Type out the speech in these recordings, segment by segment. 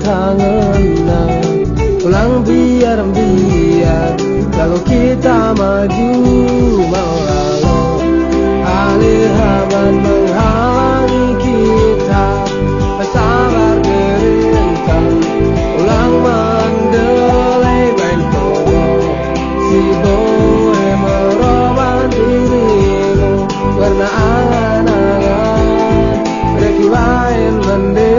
kangenan. Pulang biar lalu kita maju melalu. Alih haban menghalangi kita, bersabar gerintang. Ulang mendelai main kowo, si boe merubah dirimu. Warna angan-angan, reki lain mending.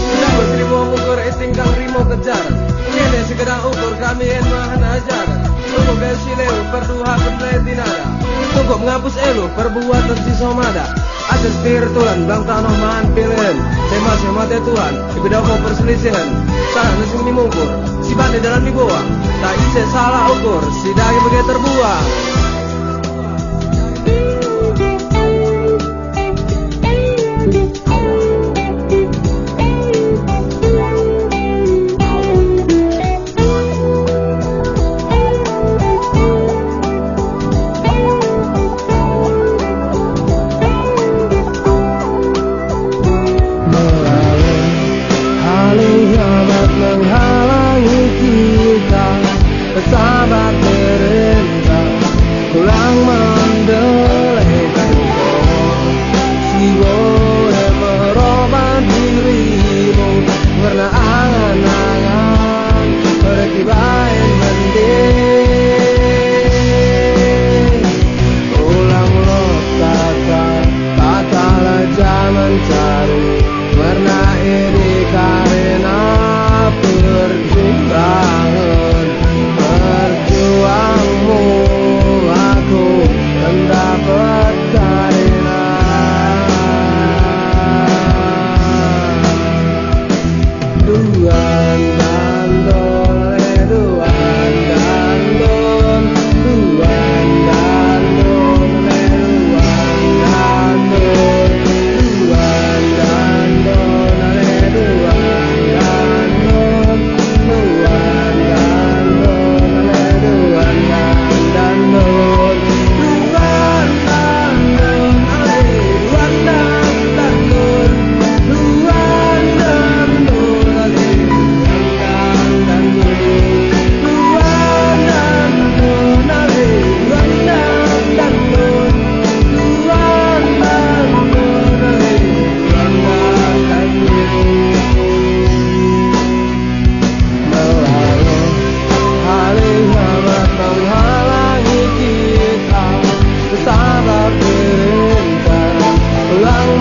Sudah berseribu ukur tinggal rimo kejar. Kini segera ukur kami yang mahan ajaran. Tunggu kesileu perduha peneliti nada. Tunggu menghapus elu perbuatan si somada. Aja spiritulan bang tanah mahan pilihan. Tema Tuhan ibadah mau perselisihan. Salah nasi mengukur si bandai dalam dibawa. Tak bisa salah ukur si daging begitu terbuang. Menghalangi kita, bersabar gerintang. Pulang mendelaikan kau, si boleh merubah dirimu. Karena angan-angan berarti baik mending. Ulang lo katalah zaman cari. Karena ini karena perjuangan, perjuangmu aku mendapat karena. Duan dan don, duan dan don, duan dan don, duan dan don, duan dan don, duan dan don, duan dan don, duan dan don, duan dan don, duan dan don, duan dan don, menghalangi kita, bersabar gerintang. Pulang